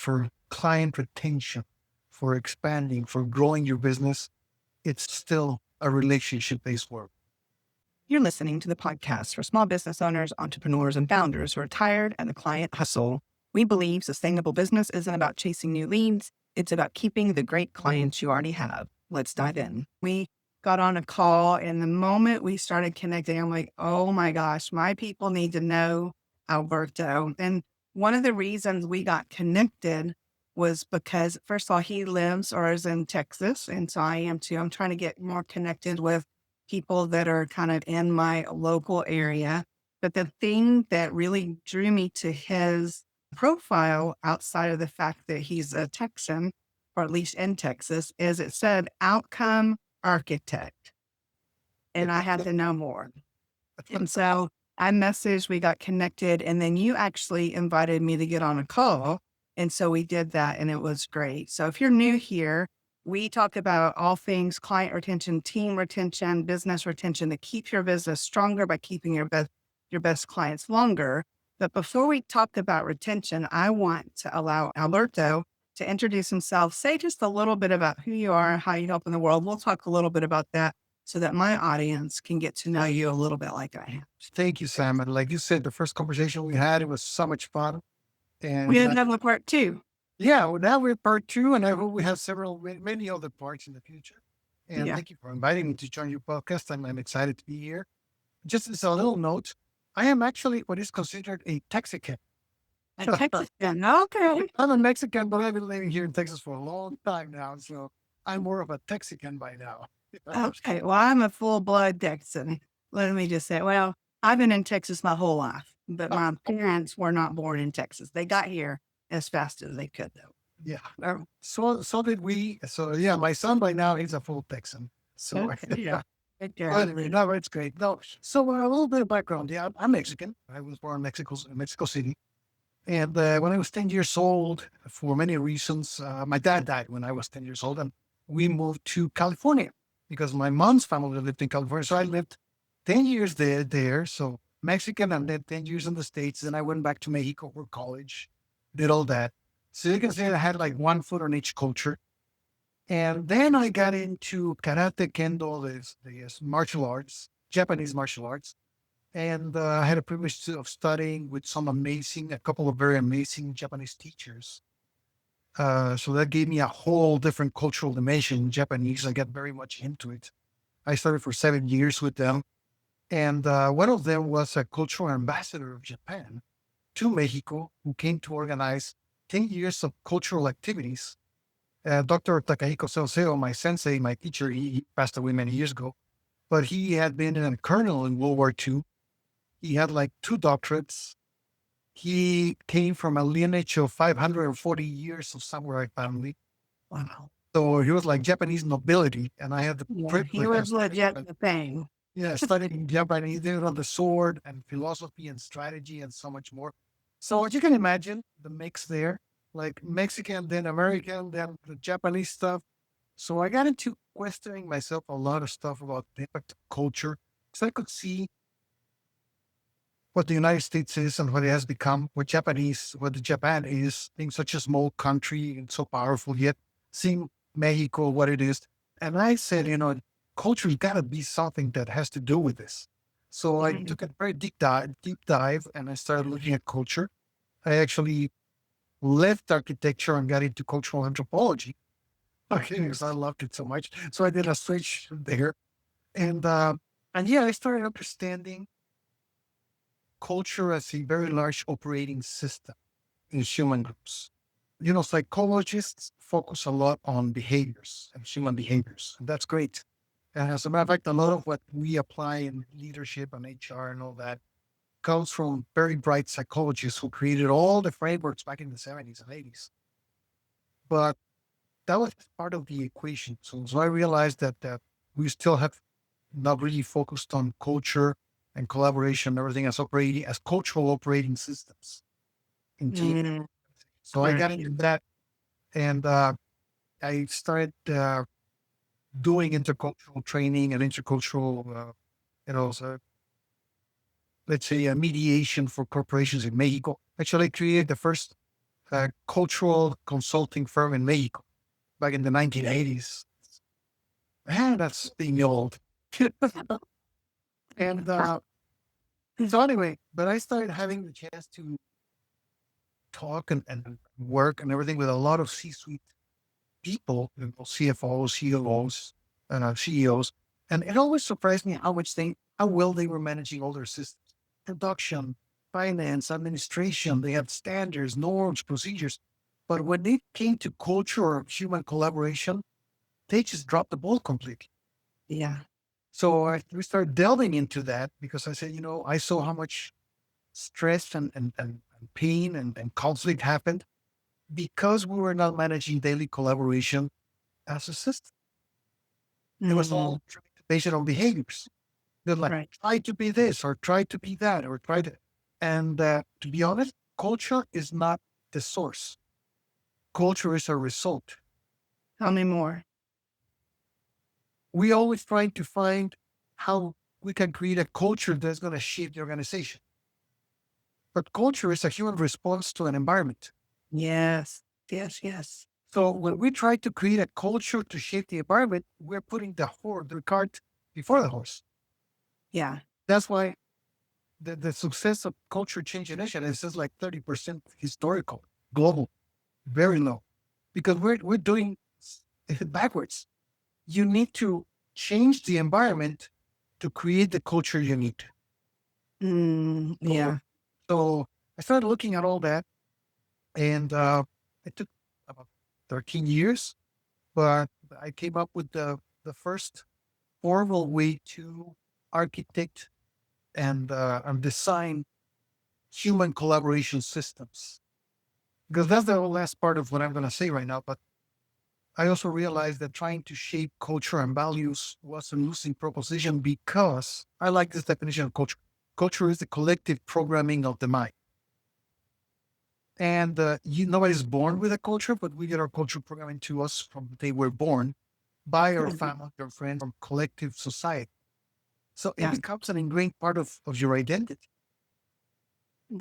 for client retention, for expanding, for growing your business, it's still a relationship-based work. You're listening to the podcast for small business owners, entrepreneurs, and founders who are tired of the client hustle. We believe sustainable business isn't about chasing new leads. It's about keeping the great clients you already have. Let's dive in. We got on a call, and the moment we started connecting, I'm like, oh my gosh, my people need to know Alberto. And one of the reasons we got connected was because, first of all, he lives or is in Texas, and so I am too. I'm trying to get more connected with people that are kind of in my local area. But the thing that really drew me to his profile, outside of the fact that he's a Texan, or at least in Texas, is it said outcome architect. And I had to know more. And so I messaged, we got connected, and then you actually invited me to get on a call. And so we did that, and it was great. So if you're new here, we talk about all things client retention, team retention, business retention to keep your business stronger by keeping your best clients longer. But before we talk about retention, I want to allow Alberto to introduce himself, say just a little bit about who you are, how you help in the world. We'll talk a little bit about that so that my audience can get to know you a little bit like I have. Thank you, Sam. And like you said, the first conversation we had, it was so much fun. And We had another part too. yeah, well, now we're part 2, and I hope we have many other parts in the future. And Yeah. thank you for inviting me to join your podcast. I'm excited to be here. Just as a little note, I am actually what is considered a Texican. A Texas. Okay. I'm a Mexican, but I've been living here in Texas for a long time now. So I'm more of a Texican by now. Okay. Well, I'm a full blood Texan. Let me just say, well, I've been in Texas my whole life, but my parents were not born in Texas. They got here as fast as they could, though. Yeah. Oh, So did we. So yeah, my son by now he's a full Texan. So okay. yeah. Good But job. anyway, no, it's great. No, so a little bit of background. Yeah, I'm Mexican. I was born in Mexico City. And when I was 10 years old, for many reasons, my dad died when I was 10 years old, and we moved to California because my mom's family lived in California. So I lived 10 years there. So Mexican, and then 10 years in the States. Then I went back to Mexico for college, did all that. So you can say I had like one foot on each culture. And then I got into karate, kendo, this martial arts, Japanese martial arts. And I had a privilege of studying with a couple of very amazing Japanese teachers. So that gave me a whole different cultural dimension, Japanese. I got very much into it. I studied for 7 years with them. And one of them was a cultural ambassador of Japan to Mexico, who came to organize 10 years of cultural activities. Dr. Takahiko Senseo, my sensei, my teacher, he passed away many years ago, but he had been a colonel in World War II. He had like 2 doctorates. He came from a lineage of 540 years of samurai family. Wow. So he was like Japanese nobility. And I had the Yeah, he privilege of was legit the thing. studying Japanese, on the sword and philosophy and strategy and so much more. So you can imagine the mix there, like Mexican, then American, then the Japanese stuff. So I got into questioning myself a lot of stuff about the impact of culture. So I could see what the United States is and what it has become, what the Japan is, being such a small country and so powerful, yet seeing Mexico, what it is. And I said, culture gotta be something that has to do with this. So I took a very deep dive, and I started looking at culture. I actually left architecture and got into cultural anthropology. Okay, because I loved it so much. So I did a switch there. And yeah, I started understanding culture as a very large operating system in human groups. Psychologists focus a lot on behaviors and human behaviors, and that's great. And as a matter of fact, a lot of what we apply in leadership and HR and all that comes from very bright psychologists who created all the frameworks back in the 70s and 80s. But that was part of the equation. So I realized that we still have not really focused on culture and collaboration and everything as cultural operating systems in team. Mm, So I got into that, and I started doing intercultural training and intercultural, so let's say a mediation for corporations in Mexico. Actually, I created the first a cultural consulting firm in Mexico back in the 1980s. Man, that's being old. And so anyway, but I started having the chance to talk and work and everything with a lot of C-suite people, CFOs, COOs, CEOs. And it always surprised me how well they were managing all their systems, production, finance, administration. They had standards, norms, procedures. But when it came to culture or human collaboration, they just dropped the ball completely. Yeah. So we started delving into that because I said, I saw how much stress and pain and conflict happened because we were not managing daily collaboration as a system. It was all based on behaviors. They're like, Right. try to be this or try to be that or try to. And to be honest, culture is not the source. Culture is a result. Tell me more. We always try to find how we can create a culture that's going to shape the organization. But culture is a human response to an environment. Yes. Yes. Yes. So when we try to create a culture to shape the environment, we're putting the cart before the horse. Yeah. That's why the success of culture change initiatives is like 30% historical, global, very low, because we're doing it backwards. You need to change the environment to create the culture you need. Yeah. So I started looking at all that, and it took about 13 years, but I came up with the first formal way to architect and design human collaboration systems. Because that's the last part of what I'm going to say right now. But I also realized that trying to shape culture and values was a losing proposition because I like this definition of culture. Culture is the collective programming of the mind. And nobody's born with a culture, but we get our culture programming to us from the day we're born by our family, our friends, from collective society. So it Yeah. becomes an ingrained part of your identity.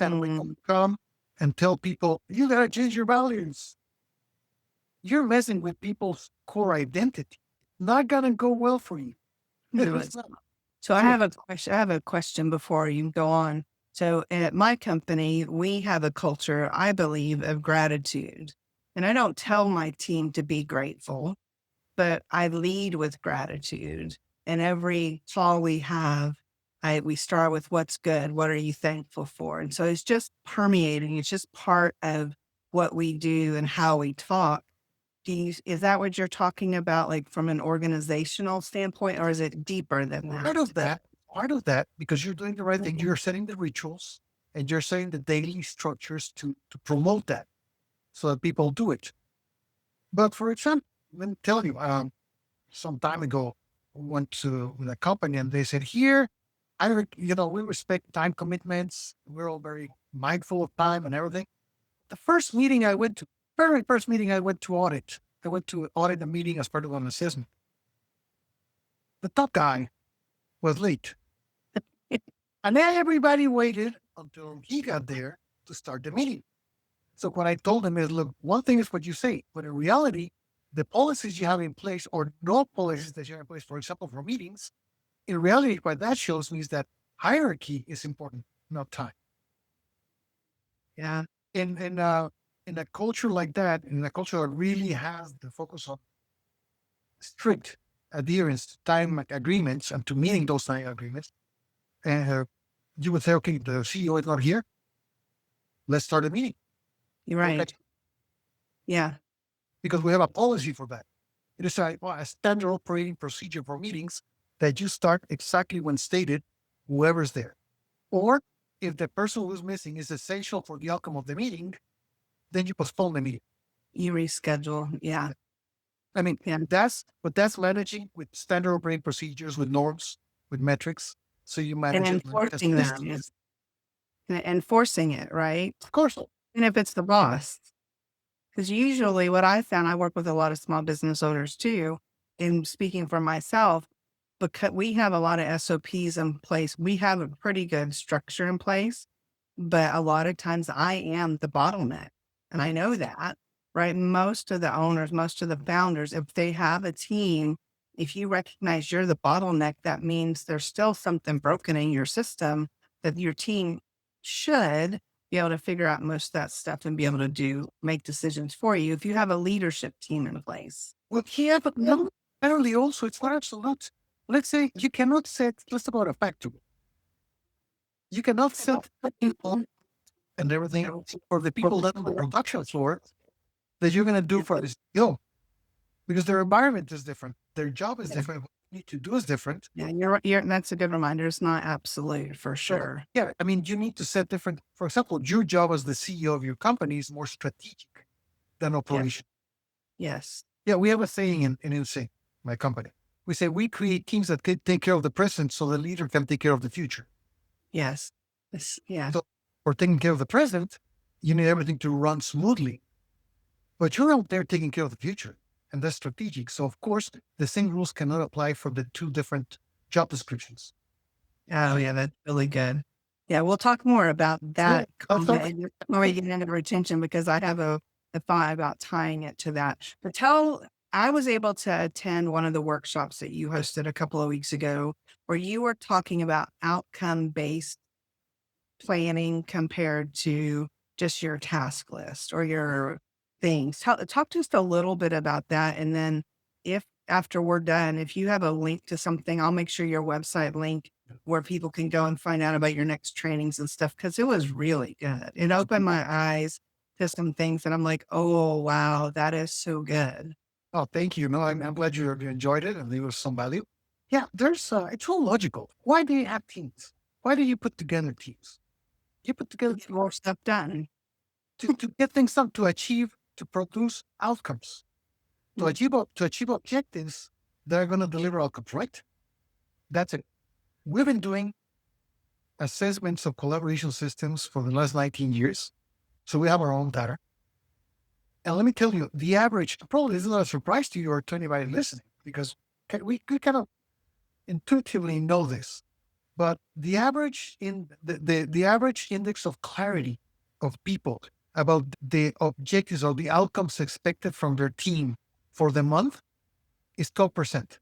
And when Mm. you come and tell people, you got to change your values, you're messing with people's core identity. Not going to go well for you. No, It's it's not. So I So, have a question. I have a question before you go on. So at my company, we have a culture, I believe, of gratitude. And I don't tell my team to be grateful, but I lead with gratitude. And every call we have, we start with what's good. What are you thankful for? And so it's just permeating. It's just part of what we do and how we talk. Is that what you're talking about, like from an organizational standpoint, or is it deeper than part that? of that, part of that, because you're doing the right thing, you're setting the rituals and you're setting the daily structures to promote that so that people do it. But for example, let me tell you, some time ago, we went to with a company and they said, here, we respect time commitments. We're all very mindful of time and everything. The first meeting I went to, very first meeting I went to audit, I went to audit a meeting as part of an assessment. The top guy was late. And then everybody waited until he got there to start the meeting. So what I told him is, look, one thing is what you say, but in reality, the policies you have in place or no policies that you have in place, for example, for meetings, in reality, what that shows me is that hierarchy is important, not time. Yeah. In a culture like that, in a culture that really has the focus on strict adherence to time agreements and to meeting those time agreements, and you would say, okay, the CEO is not here. Let's start a meeting. You're Okay. right. Yeah. Because we have a policy for that. It is a standard operating procedure for meetings that you start exactly when stated, whoever's there. Or if the person who's missing is essential for the outcome of the meeting, then you postpone the meeting. You reschedule. Yeah. I mean, Yeah. that's managing with standard operating procedures, with norms, with metrics. So you And manage it as enforcing them. systems. And enforcing it, right? Of course. And if it's the boss, because usually what I found, I work with a lot of small business owners too. And speaking for myself, because we have a lot of SOPs in place, we have a pretty good structure in place. But a lot of times I am the bottleneck. And I know that, right? Most of the owners, most of the founders, if they have a team, if you recognize you're the bottleneck, that means there's still something broken in your system that your team should be able to figure out most of that stuff and be able to make decisions for you if you have a leadership team in place. Well, yeah, but no, apparently also it's not absolute. Let's say you cannot set, let's talk about a factory. You cannot set people and everything else for the people that on the production floor that you're going to do for this CEO because their environment is different. Their job is different. What you need to do is different. Yeah, that's a good reminder. It's not absolute for sure. Yeah. I mean, you need to set different, for example, your job as the CEO of your company is more strategic than operation. Yes. Yeah. We have a saying in Insane, my company. We say we create teams that can take care of the present so the leader can take care of the future. Yes. Yeah. So for taking care of the present, you need everything to run smoothly. But you're out there taking care of the future, and that's strategic. So, of course, the same rules cannot apply for the two different job descriptions. Oh, yeah, that's really good. Yeah, we'll talk more about that when we get into retention because I have a thought about tying it to that. But I was able to attend one of the workshops that you hosted a couple of weeks ago where you were talking about outcome-based planning compared to just your task list or your things. Talk to us a little bit about that. And then if after we're done, if you have a link to something, I'll make sure your website link where people can go and find out about your next trainings and stuff. Cause it was really good. It opened my eyes to some things and I'm like, oh, wow, that is so good. Oh, thank you. No, I'm glad you enjoyed it and there was some value. Yeah, it's all logical. Why do you have teams? Why do you put together teams? You put together Get more stuff done. to get things done, to produce outcomes, to achieve objectives that are going to deliver outcomes, right? That's it. We've been doing assessments of collaboration systems for the last 19 years. So we have our own data. And let me tell you, the average, probably is not a surprise to you or to anybody listening, because we kind of intuitively know this. But the average the average index of clarity of people about the objectives or the outcomes expected from their team for the month is 12%.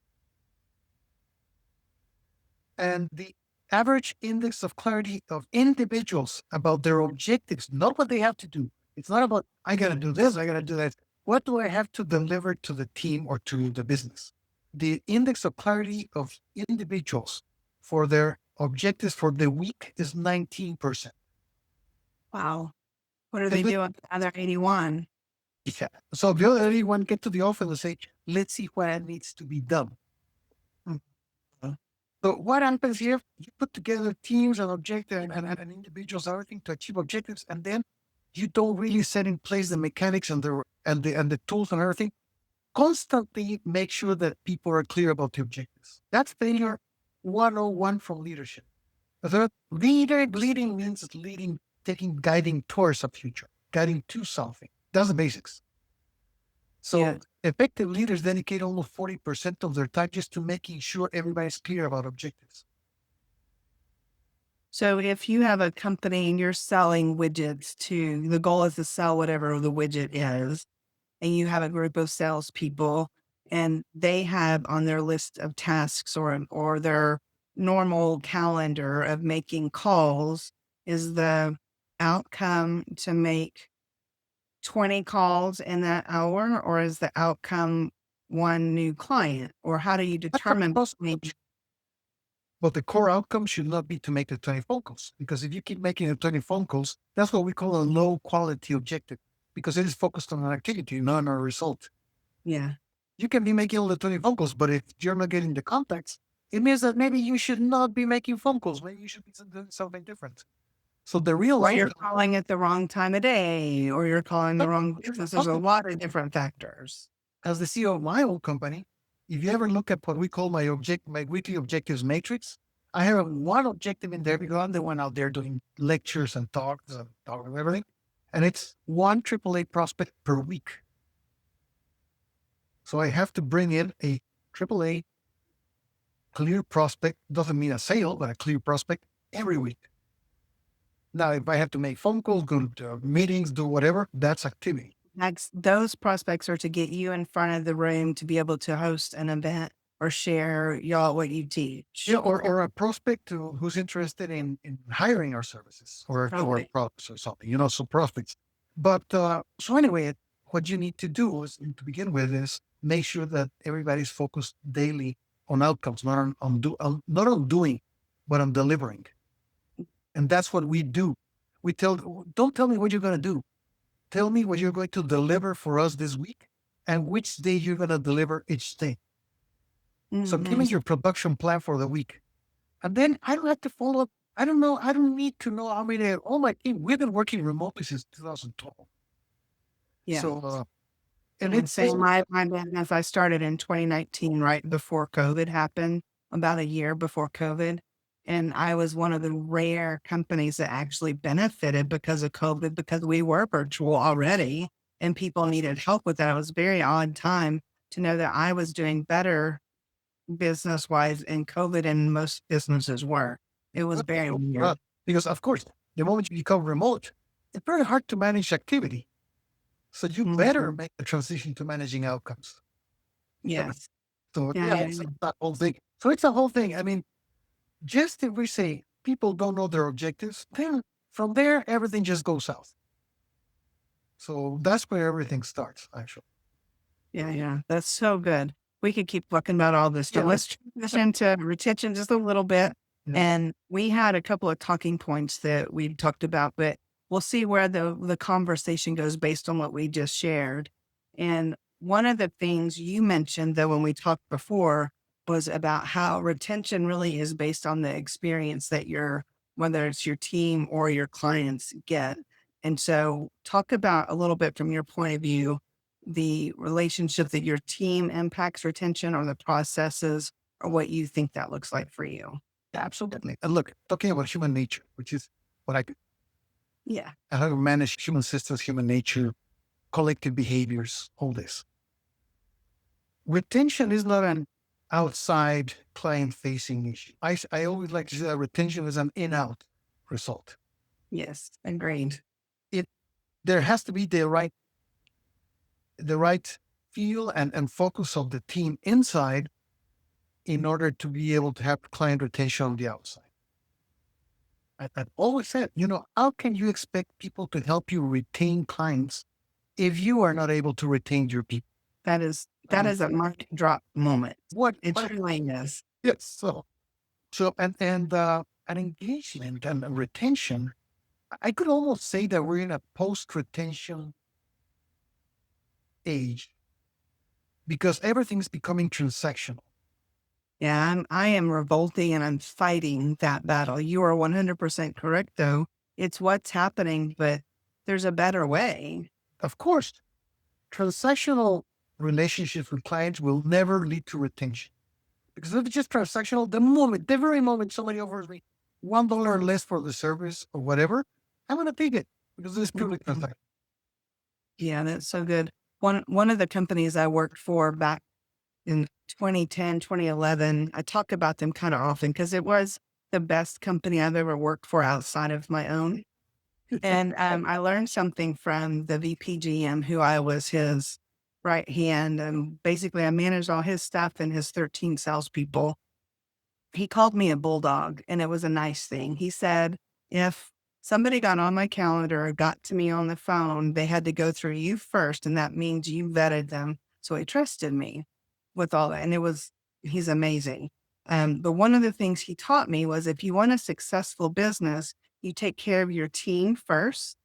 And the average index of clarity of individuals about their objectives, not what they have to do. It's not about, I got to do this, I got to do that. What do I have to deliver to the team or to the business? The index of clarity of individuals for their objectives for the week is 19%. Wow. What are they doing? Other 81. Yeah. So the other 81 get to the office and say, let's see what needs to be done. So what happens here? You put together teams and objectives and individuals, everything to achieve objectives, and then you don't really set in place the mechanics and the tools and everything. Constantly make sure that people are clear about the objectives. That's failure 101 from leadership. The leading means guiding towards a future, guiding to something. That's the basics. So effective leaders dedicate almost 40% of their time just to making sure everybody's clear about objectives. So if you have a company and you're selling widgets the goal is to sell whatever the widget is, and you have a group of salespeople and they have on their list of tasks or their normal calendar of making calls, is the outcome to make 20 calls in that hour, or is the outcome one new client? Or how do you determine? But the core outcome should not be to make the 20 phone calls, because if you keep making the 20 phone calls, that's what we call a low quality objective, because it is focused on an activity, not on a result. Yeah. You can be making all the 20 phone calls, but if you're not getting the contacts, it means that maybe you should not be making phone calls. Maybe you should be doing something different. So the real or you're calling it the wrong time of day, or you're calling the wrong business. There's a lot of different factors. As the CEO of my own company, if you ever look at what we call my weekly objectives matrix, I have one objective in there because I'm the one out there doing lectures and talks and everything. And it's one AAA prospect per week. So I have to bring in a AAA clear prospect. Doesn't mean a sale, but a clear prospect every week. Now, if I have to make phone calls, go to meetings, do whatever, that's activity. Those prospects are to get you in front of the room to be able to host an event or share y'all what you teach. Yeah, or a prospect who's interested in hiring our services or Right. products or something, so prospects. But so anyway, what you need to do is to begin with is make sure that everybody's focused daily on outcomes, not on doing, but on delivering. And that's what we do. Don't tell me what you're going to do. Tell me what you're going to deliver for us this week and which day you're going to deliver each day. So give me Mhm. your production plan for the week. And then I don't have to follow up. I don't know. I don't need to know how many. All my team, we've been working remotely since 2012. Yeah. So, and And it's, same, my business, I started in 2019, right before COVID happened, about a year before COVID. And I was one of the rare companies that actually benefited because of COVID, because we were virtual already and people needed help with that. It was a very odd time to know that I was doing better business wise in COVID and most businesses were. It was very weird. because of course, the moment you become remote, it's very hard to manage activity. So you better Mhm. make the transition to managing outcomes. Yes. So Yeah. yeah, Yeah. it's that whole thing. So it's a whole thing. I mean, just if we say people don't know their objectives, then from there, everything just goes south. So that's where everything starts, actually. Yeah, yeah. That's so good. We could keep talking about all this stuff. Yeah. Let's transition to retention just a little bit. Yeah. And we had a couple of talking points that we talked about, but we'll see where the conversation goes based on what we just shared. And one of the things you mentioned, though, when we talked before, was about how retention really is based on the experience that whether it's your team or your clients get. And so, talk about a little bit from your point of view the relationship that your team impacts retention or the processes or what you think that looks like for you. Absolutely. And look, talking about human nature, which is what I do, Yeah. and how to manage human systems, human nature, collective behaviors, all this. Retention is not an outside client facing issue. I always like to say that retention is an in out result. Yes. Agreed. It There has to be the right feel and focus of the team inside in order to be able to have client retention on the outside. I've always said, how can you expect people to help you retain clients if you are not able to retain your people? That is a mic drop moment. It What truly is. yes. And engagement and retention, I could almost say that we're in a post-retention age because everything's becoming transactional. Yeah, I am revolting and I'm fighting that battle. You are 100% correct, though. It's what's happening, but there's a better way. Of course, transactional relationships with clients will never lead to retention. Because if it's just transactional, the very moment somebody offers me $1 less for the service or whatever, I'm going to take it because it's purely Mhm. transactional. Yeah, that's so good. One of the companies I worked for back in 2010, 2011, I talk about them kind of often because it was the best company I've ever worked for outside of my own. And I learned something from the VPGM, who I was his right hand. And basically, I managed all his stuff and his 13 salespeople. He called me a bulldog, and it was a nice thing. He said, if somebody got on my calendar or got to me on the phone, they had to go through you first. And that means you vetted them. So he trusted me with all that. And he's amazing. But one of the things he taught me was if you want a successful business, you take care of your team first.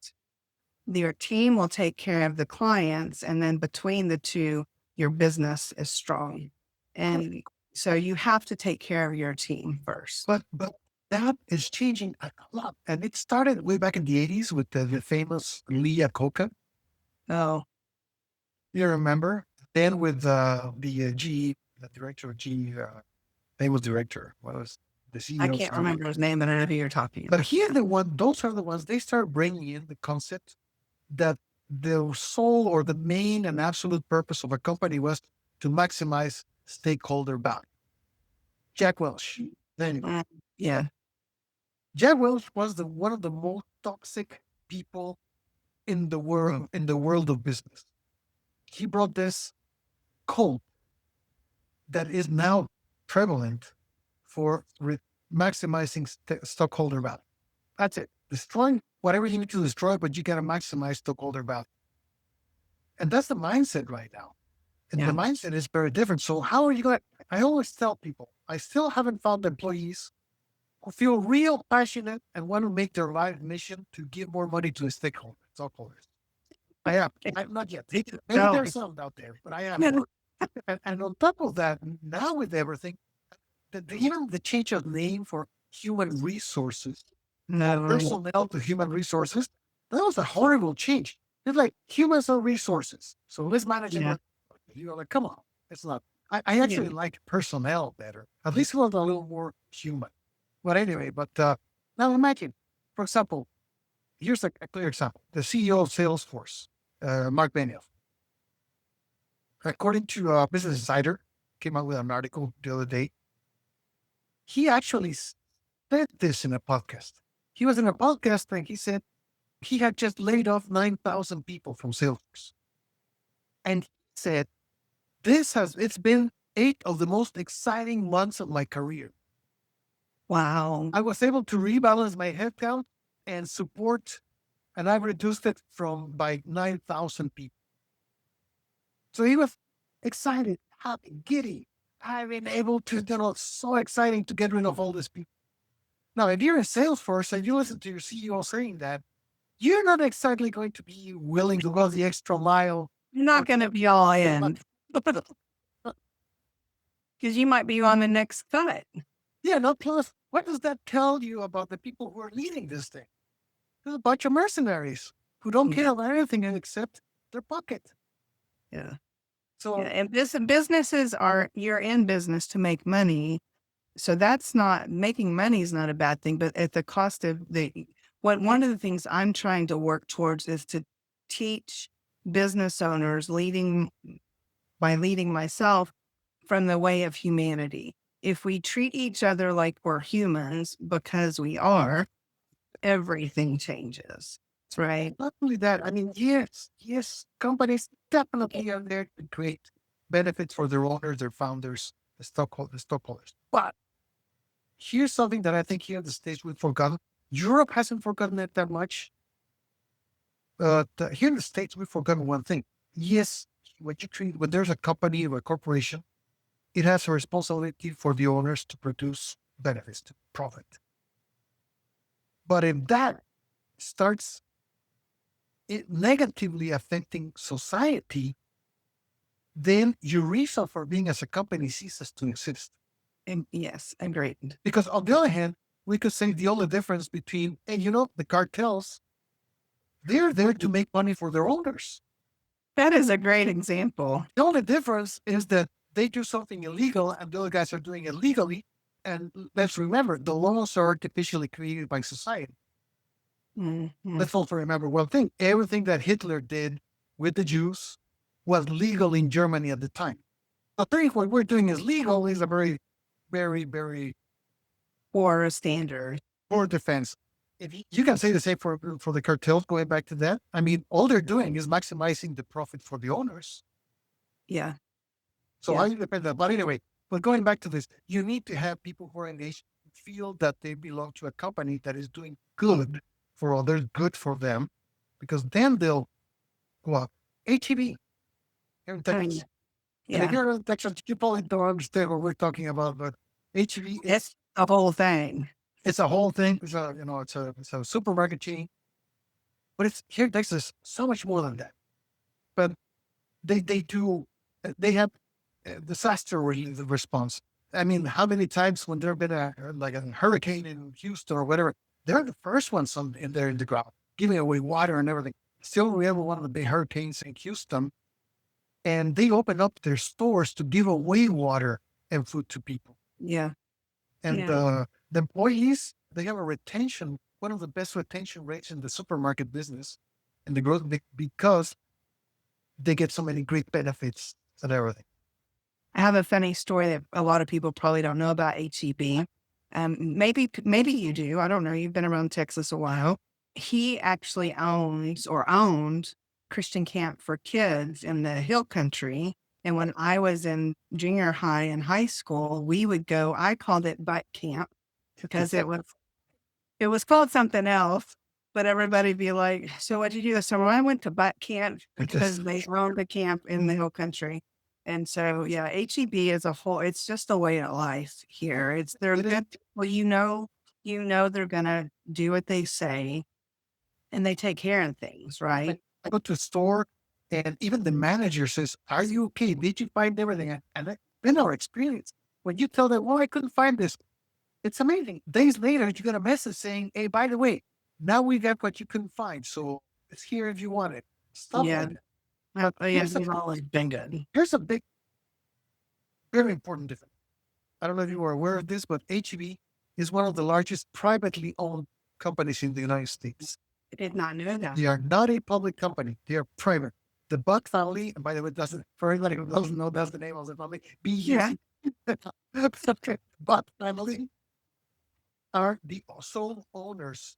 Your team will take care of the clients. And then between the two, your business is strong. And so you have to take care of your team first. But that is changing a lot. And it started way back in the 80s with the famous Lee Iacocca. Oh, You remember? Then with the GE, the director of GE, famous director, was the I CEO. can't remember his name, but I know who you're talking But about. those are the ones, they start bringing in the concept that the sole or the main and absolute purpose of a company was to maximize stakeholder value. Jack Welch. Anyway, Mm, yeah. Jack Welch was one of the most toxic people in the world of business. He brought this cult that is now prevalent for maximizing stockholder value. That's it. Destroying whatever you need to destroy, but you got to maximize stockholder value. And that's the mindset right now. And the mindset is very different. So how are you going to, I always tell people, I still haven't found employees who feel real passionate and want to make their life mission to give more money to the stockholders. I am. I'm not yet. Maybe there's some out there, but I am. And on top of that, now with everything, even the change of name for human resources, personnel to human resources, that was a horrible change. It's like humans are resources. So let's manage it. You're like, come on. It's not. I actually like personnel better. At least it was a little more human. But anyway, now imagine, for example, here's a clear example. The CEO of Salesforce, Mark Benioff, according to Business Insider, came out with an article the other day. He actually said this in a podcast. He was in a podcast and he said he had just laid off 9,000 people from Salesforce. And he said, it's been 8 of the most exciting months of my career. Wow. I was able to rebalance my headcount and support, and I've reduced it by 9,000 people. So he was excited, happy, giddy. I've been able to, so exciting to get rid of all these people. Now, if you're in Salesforce and you listen to your CEO saying that, you're not exactly going to be willing to go the extra mile. You're not going to be all in. Because you might be on the next cut. Yeah, no, plus, what does that tell you about the people who are leading this thing? There's a bunch of mercenaries who don't care about anything except their pocket. Yeah. So, and you're in business to make money. So making money is not a bad thing, but at the cost of one of the things I'm trying to work towards is to teach business owners by leading myself from the way of humanity. If we treat each other like we're humans, because we are, everything changes. Right. Not only that, I mean, yes, companies definitely are there to create benefits for their owners, their founders, the stockholders. But here's something that I think here in the States we've forgotten. Europe hasn't forgotten it that much. But here in the States, we've forgotten one thing. Yes, when there's a company or a corporation, it has a responsibility for the owners to produce benefits, to profit. But if that starts negatively affecting society, then your reason for being as a company ceases to exist. And yes, agreed. Because on the other hand, we could say the only difference between, the cartels, they're there to make money for their owners. That is a great example. The only difference is that they do something illegal and the other guys are doing it legally. And let's remember, the laws are artificially created by society. Mm-hmm. Let's also remember one thing. Everything that Hitler did with the Jews was legal in Germany at the time. I think what we're doing is legal is a very, very, very poor standard. Poor defense. If you can say the same for the cartels, going back to that. I mean, all they're doing is maximizing the profit for the owners. Yeah. So I depend on that. But anyway, going back to this, you need to have people who are engaged, feel that they belong to a company that is doing good for others, good for them, because then they'll go up. HEB here in Texas. And if you're in Texas, you probably don't understand what we're talking about, but HEB is a whole thing. It's a whole thing. It's a supermarket chain, but it's here in Texas so much more than that. But they have disaster relief response. I mean, how many times when there have been a hurricane in Houston or whatever, they're the first ones in there in the ground, giving away water and everything. Still, we have one of the big hurricanes in Houston, and they open up their stores to give away water and food to people. Yeah. And the employees, they have one of the best retention rates in the supermarket business and the growth because they get so many great benefits and everything. I have a funny story that a lot of people probably don't know about HEB. Maybe you do. I don't know. You've been around Texas a while. he actually owns or owned Christian camp for kids in the hill country. And when I was in junior high and high school, we would go, I called it butt camp because it was called something else, but everybody'd be like, so what'd you do this summer? Well, I went to butt camp because they owned the camp in the hill country. And so, yeah, HEB as a whole, it's just a way of life here. They're It is. good. Well, they're going to do what they say and they take care of things, right? I go to a store and even the manager says, "Are you okay? Did you find everything?" In our experience, when you tell them, "Oh, I couldn't find this," it's amazing. Days later, you get a message saying, "Hey, by the way, now we got what you couldn't find. So it's here if you want it." Stuff Yeah. like that. Yeah, Here's they've always been good. here's a big, very important difference. I don't know if you are aware of this, but HEB is one of the largest privately owned companies in the United States. I did not know that. They are not a public company. They are private. The Buck family, and by the way, for anybody who doesn't know, that's the name of the family. Yeah. Buck family are the sole owners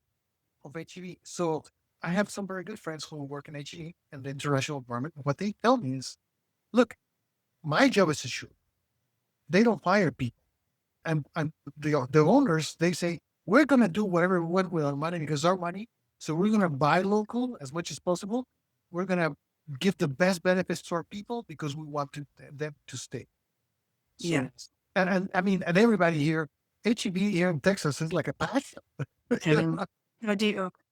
of HEB. So I have some very good friends who work in HEB and the international environment. What they tell me is, look, my job is to shoot. They don't fire people. And the owners, they say, we're going to do whatever we want with our money because our money. So we're going to buy local as much as possible. We're going to give the best benefits to our people because we want them to stay. So, Yes. and I mean, and everybody here, HEB here in Texas is like a passion.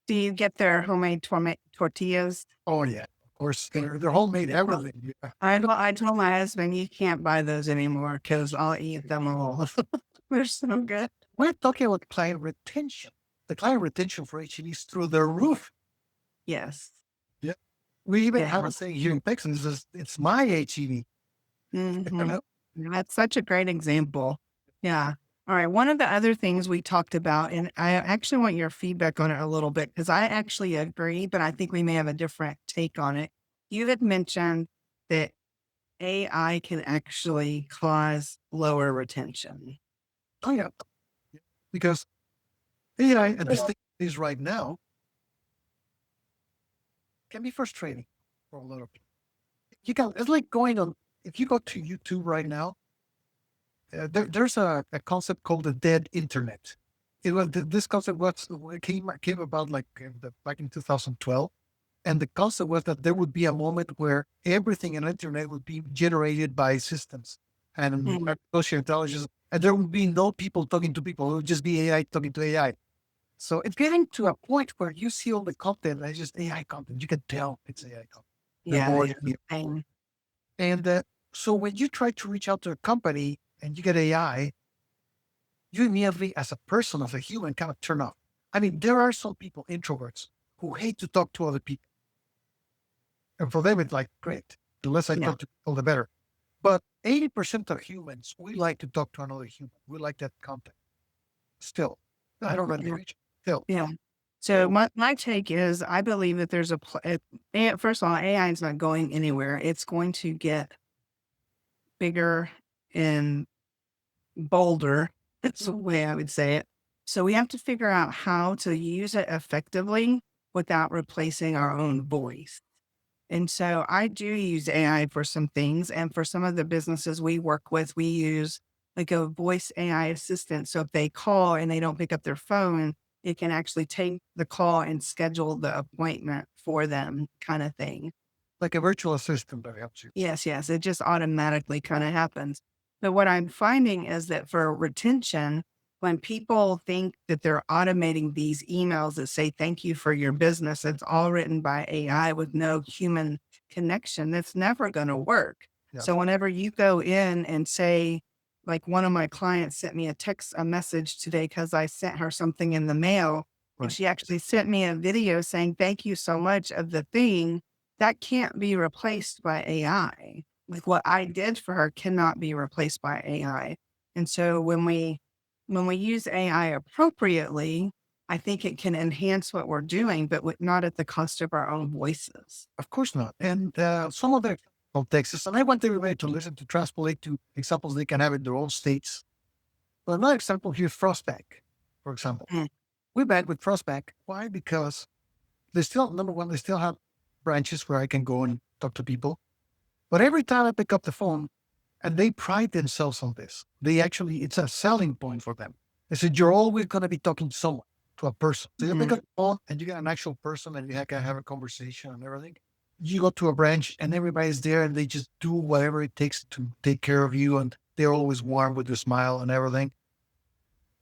Do you get their homemade tortillas? Oh yeah, of course. They're homemade everything. Yeah. I told my husband, you can't buy those anymore because I'll eat them all. They're so good. We're talking about client retention. The client retention for HEB is through the roof. Yes. Yeah. We even Yeah. have a saying here in Texas, it's my HEB. Mhm. That's such a great example. Yeah. All right. One of the other things we talked about, and I actually want your feedback on it a little bit because I actually agree, but I think we may have a different take on it. You had mentioned that AI can actually cause lower retention. Oh yeah. Because AI at the stage it is right now can be frustrating for a lot of people. It's like going on, if you go to YouTube right now, there's a concept called the dead internet. This concept came about like back in 2012. And the concept was that there would be a moment where everything in the internet would be generated by systems and artificial intelligence, and there would be no people talking to people. It would just be AI talking to AI. So it's getting to a point where you see all the content and it's just AI content. You can tell it's AI content. Yeah. And so when you try to reach out to a company and you get AI, you immediately, as a person, as a human, kind of turn off. I mean, there are some people, introverts, who hate to talk to other people. And for them, it's like, great. The less I talk to people, the better. But 80% of humans, we like to talk to another human. We like that contact. Still, I don't know the reach. Still. Yeah. So my take is I believe that there's first of all, AI is not going anywhere. It's going to get bigger and bolder. That's the way I would say it. So we have to figure out how to use it effectively without replacing our own voice. And so I do use AI for some things. And for some of the businesses we work with, we use like a voice AI assistant. So if they call and they don't pick up their phone, it can actually take the call and schedule the appointment for them, kind of thing. Like a virtual assistant that helps you. Yes. It just automatically kind of happens. But what I'm finding is that for retention, when people think that they're automating these emails that say, thank you for your business, it's all written by AI with no human connection, that's never going to work. Yeah. So whenever you go in and say, like one of my clients sent me a message today because I sent her something in the mail. Right. And she actually sent me a video saying, thank you so much of the thing that can't be replaced by AI. Like what I did for her cannot be replaced by AI. And so when we use AI appropriately, I think it can enhance what we're doing, but not at the cost of our own voices. Of course not. And some of the contexts, and I want everybody to listen to transpolate to examples they can have in their own states. Well, another example here is Frostbank, for example. We met with Frostbank. Why? Because They still, number one, they still have branches where I can go and talk to people. But every time I pick up the phone, and they pride themselves on this, it's a selling point for them. They said, you're always going to be talking to someone, to a person. So you pick up the phone and you get an actual person and you can have a conversation and everything. You go to a branch and everybody's there and they just do whatever it takes to take care of you. And they're always warm with their smile and everything.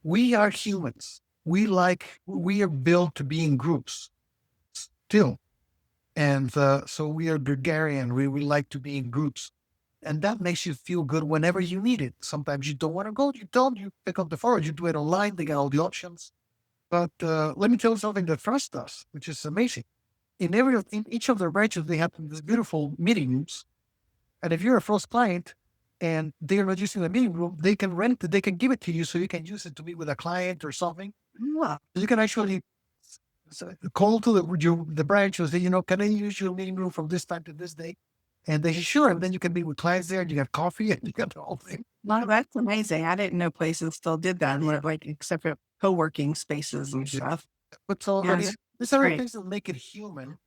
We are humans. We are built to be in groups still. And so we are gregarian. We like to be in groups. And that makes you feel good whenever you need it. Sometimes you don't want to go. You don't. You pick up the phone. You do it online. They got all the options. But let me tell you something that Trust does, which is amazing. In each of their branches, they have these beautiful meeting rooms. And if you're a Frost client and they're not using the meeting room, they can rent it. They can give it to you so you can use it to meet with a client or something. Wow. You can actually call to the branch and say, can I use your meeting room from this time to this day? And they say, sure. And then you can meet with clients there and you got coffee and you got the whole thing. Wow, that's amazing. I didn't know places still did that, like except for co-working spaces and stuff. But so, Yeah, I mean, these are the great. things that make it human.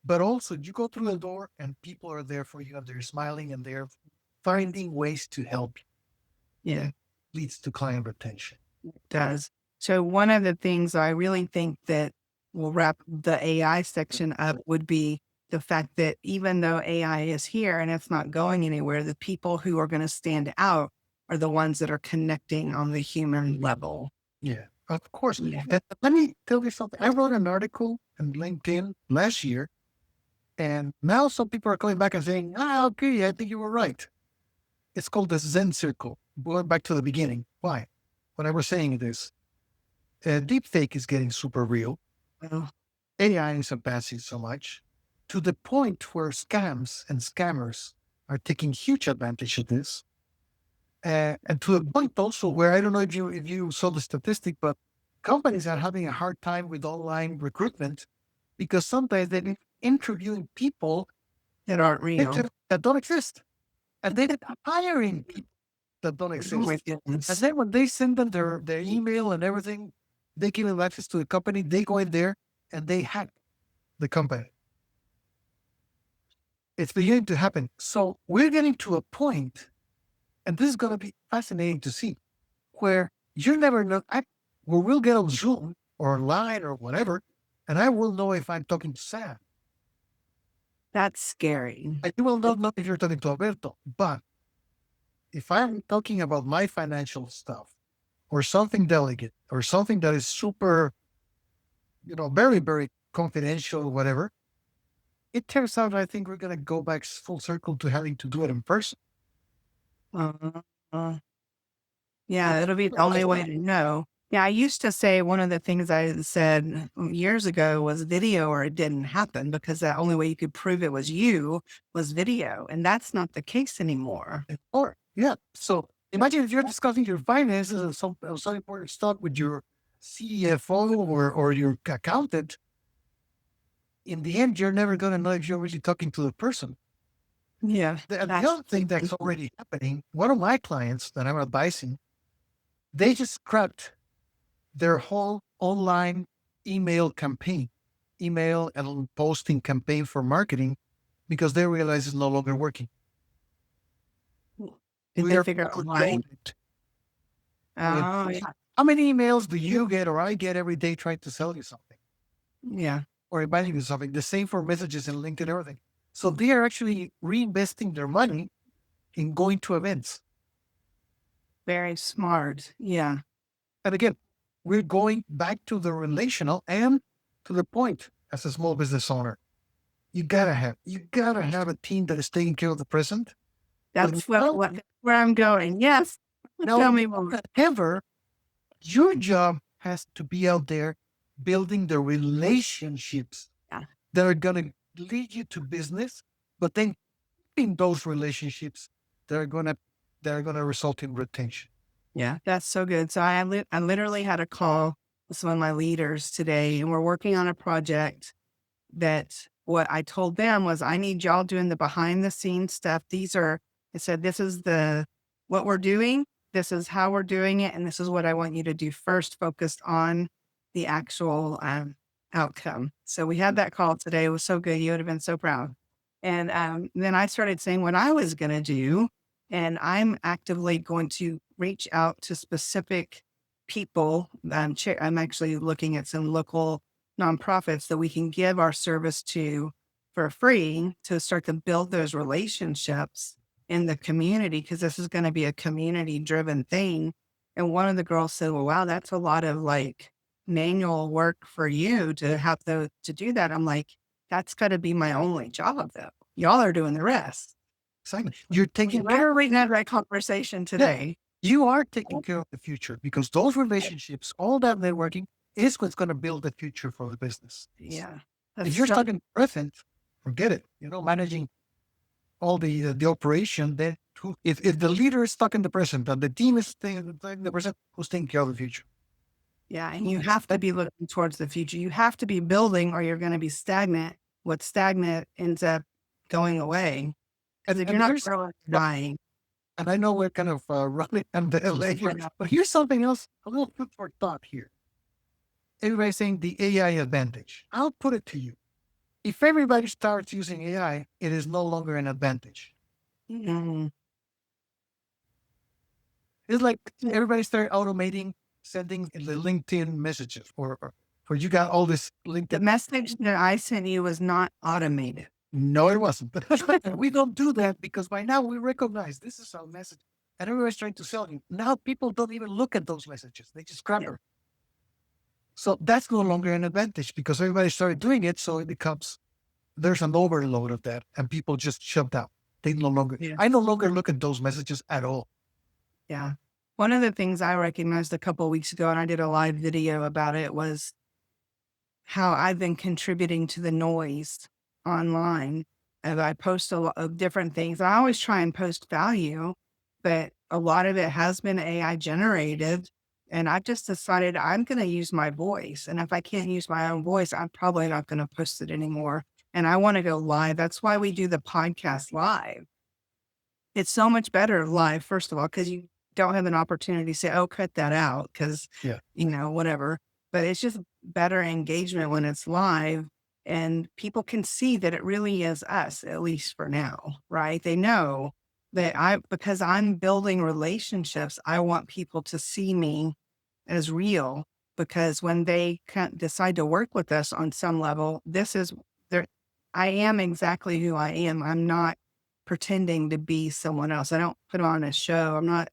But also, you go through the door and people are there for you and they're smiling and they're finding ways to help you. Yeah, Leads to client retention. it does. So one of the things I really think that will wrap the AI section up would be the fact that even though AI is here and it's not going anywhere, the people who are going to stand out are the ones that are connecting on the human level. Yeah, of course. Yeah. And let me tell you something. I wrote an article on LinkedIn last year, and now some people are coming back and saying, okay, I think you were right. It's called the Zen Circle. Going back to the beginning. Why? What I was saying is, deepfake is getting super real. Well, AI is advancing so much to the point where scams and scammers are taking huge advantage of this. And to a point also where I don't know if you saw the statistic, but companies are having a hard time with online recruitment because sometimes they're interviewing people that aren't real. that don't exist. And they're hiring people that don't Oh exist. my And goodness. then when they send them their email and everything, they give them access to the company, they go in there and they hack the company. It's beginning to happen. So we're getting to a point, and this is going to be fascinating to see, where you never know, where we'll get on Zoom or online or whatever, and I will know if I'm talking to Sam. That's scary. And you will not know if you're talking to Alberto. But if I'm talking about my financial stuff or something delicate or something that is super, very, very confidential or whatever, it turns out I think we're going to go back full circle to having to do it in person. Uh, uh, yeah, it'll be the only way to know. Yeah, I used to say one of the things I said years ago was video or it didn't happen because the only way you could prove it was you was video. And that's not the case anymore. Or, yeah. So imagine if you're discussing your finances and some important stuff with your CFO or your accountant. In the end, you're never going to know if you're really talking to the person. Yeah. The other thing that's already happening, one of my clients that I'm advising, they just scrapped their whole online email and posting campaign for marketing because they realize it's no longer working. Did they figure out why? Oh, yeah. How many emails do you get or I get every day trying to sell you something? Yeah. Or inviting you something? The same for messages and LinkedIn and everything. So they are actually reinvesting their money in going to events. Very smart. Yeah. And again, we're going back to the relational and to the point as a small business owner. You gotta have a team that is taking care of the present. That's where I'm going. Yes. Now, Tell me more. whatever, your job has to be out there building the relationships that are going to lead you to business, but then in those relationships that are going to result in retention. Yeah, that's so good. So I literally had a call with some of my leaders today, and we're working on a project that what I told them was, I need y'all doing the behind the scenes stuff. I said, this is what we're doing. This is how we're doing it. And this is what I want you to do first, focused on the actual outcome. So we had that call today. It was so good. You would have been so proud. And then I started saying what I was going to do. And I'm actively going to reach out to specific people. I'm actually looking at some local nonprofits that we can give our service to for free to start to build those relationships in the community, because this is going to be a community driven thing. And one of the girls said, well, wow, that's a lot of like manual work for you to have to do that. I'm like, that's got to be my only job though. Y'all are doing the rest. Exactly. You're taking care. Literally had that conversation today. You are taking care of the future because those relationships, all that networking is what's going to build the future for the business. Yeah. If you're stuck in the present, forget it. Managing all the operation, then if the leader is stuck in the present and the team is stuck in the present, who's taking care of the future? Yeah. And you have to be looking towards the future. You have to be building or you're going to be stagnant. What's stagnant ends up going away. Because if you're not growing, you're dying. And I know we're kind of running on the LA here, but here's something else, a little food for thought here. Everybody's saying the AI advantage. I'll put it to you. If everybody starts using AI, it is no longer an advantage. Mm-hmm. It's like everybody started automating, sending the LinkedIn messages or you got all this LinkedIn. The message that I sent you was not automated. No, it wasn't. We don't do that because by now we recognize this is our message. And everybody's trying to sell you. Now people don't even look at those messages. They just grab them. So that's no longer an advantage because everybody started doing it. So it becomes, there's an overload of that and people just shut down. They no longer, I no longer look at those messages at all. Yeah. One of the things I recognized a couple of weeks ago, and I did a live video about it, was how I've been contributing to the noise online. And I post a lot of different things. I always try and post value, but a lot of it has been AI generated. And I've just decided I'm going to use my voice. And if I can't use my own voice, I'm probably not going to post it anymore. And I want to go live. That's why we do the podcast live. It's so much better live, first of all, because you don't have an opportunity to say, oh, cut that out because, whatever. But it's just better engagement when it's live and people can see that it really is us, at least for now, right? They know that because I'm building relationships, I want people to see me as real, because when they decide to work with us on some level, I am exactly who I am. I'm not pretending to be someone else. I don't put on a show. I'm not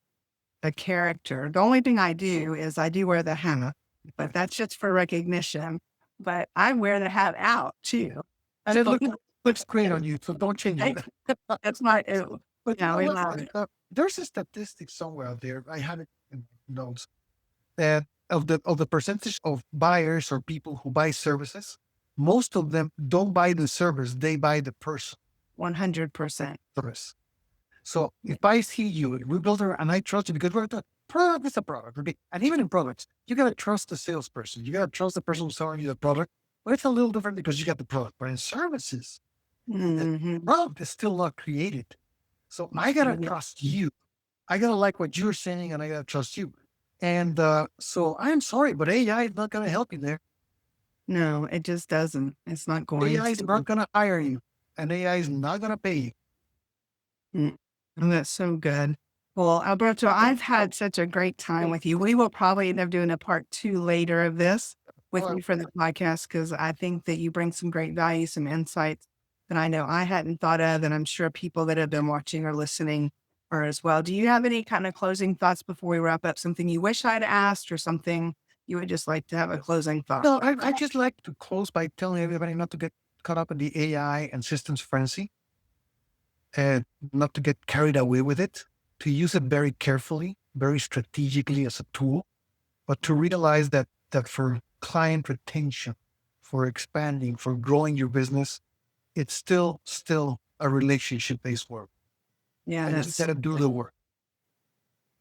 a character. The only thing I do is I do wear the hat, but that's just for recognition. But I wear the hat out too. And it looks great on you, so don't change it. That's my, but there's a statistic somewhere out there, I have it in notes, that of the percentage of buyers or people who buy services, most of them don't buy the service, they buy the person. 100%. Service. So if I see you, we build her and I trust you because we're the product is a product. And even in products, you got to trust the salesperson. You got to trust the person who's selling you the product. But it's a little different because you got the product. But in services, the product is still not created. So I got to trust you. I got to like what you're saying and I got to trust you. And so I'm sorry, but AI is not going to help you there. No, it just doesn't. It's not going to. AI is not going to hire you and AI is not going to pay you. Oh, that's so good. Well, Alberto, I've had such a great time with you. We will probably end up doing a part 2 later of this with you for the podcast, because I think that you bring some great value, some insights that I know I hadn't thought of, and I'm sure people that have been watching or listening are as well. Do you have any kind of closing thoughts before we wrap up? Something you wish I'd asked or something you would just like to have a closing thought? No, I just like to close by telling everybody not to get caught up in the AI and systems frenzy. And not to get carried away with it, to use it very carefully, very strategically as a tool, but to realize that for client retention, for expanding, for growing your business, it's still a relationship-based work. Yeah, and you got to do the work.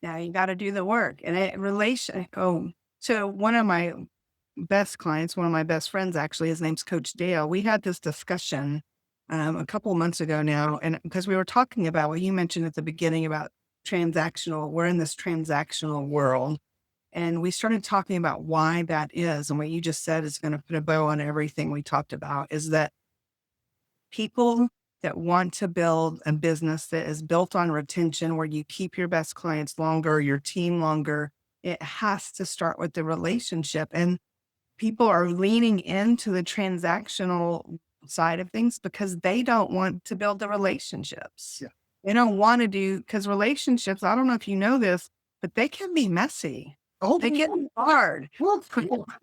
Yeah, you got to do the work. And so one of my best clients, one of my best friends, actually, his name's Coach Dale. We had this discussion a couple of months ago now, and because we were talking about what you mentioned at the beginning about transactional, we're in this transactional world. And we started talking about why that is. And what you just said is going to put a bow on everything we talked about, is that people that want to build a business that is built on retention, where you keep your best clients longer, your team longer, it has to start with the relationship. And people are leaning into the transactional side of things because they don't want to build the relationships. Yeah. They don't want to do, because relationships, I don't know if you know this, but they can be messy. Oh, They get hard, well,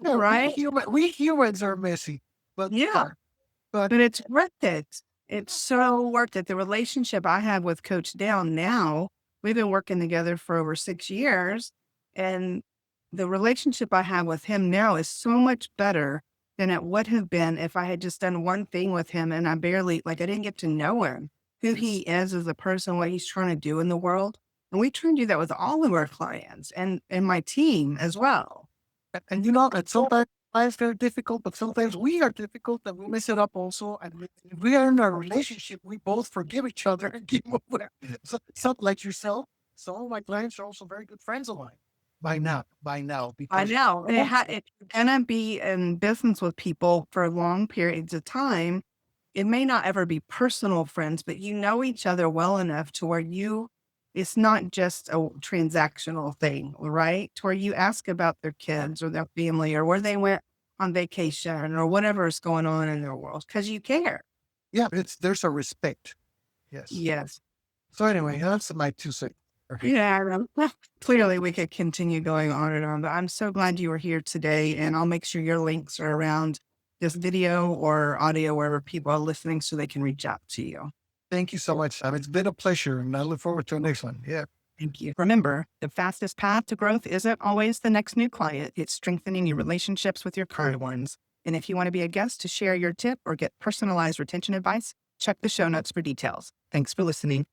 yeah, right? we humans are messy, but Yeah. but But it's worth it. It's so worth it. The relationship I have with Coach Dale now, we've been working together for over 6 years. And the relationship I have with him now is so much better than it would have been if I had just done one thing with him and I didn't get to know him, who he is as a person, what he's trying to do in the world. And we try and do that with all of our clients and my team as well. and you know that sometimes lives they're difficult, but sometimes we are difficult and we mess it up also. And if we are in a relationship, we both forgive each other and keep moving. So, something like yourself. Some of my clients are also very good friends of mine by now, I because know. And if you're gonna be in business with people for long periods of time, it may not ever be personal friends, but you know each other well enough to where it's not just a transactional thing, right? To where you ask about their kids or their family or where they went on vacation or whatever is going on in their world, because you care. yeah, there's a respect. Yes. Yes. So anyway, that's my 2 cents. Okay. Yeah. Clearly we could continue going on and on, but I'm so glad you were here today, and I'll make sure your links are around this video or audio wherever people are listening so they can reach out to you. Thank you so much, Sam. It's been a pleasure, and I look forward to the next one. Yeah. Thank you. Remember, the fastest path to growth isn't always the next new client. It's strengthening your relationships with your current ones. And if you want to be a guest to share your tip or get personalized retention advice, check the show notes for details. Thanks for listening.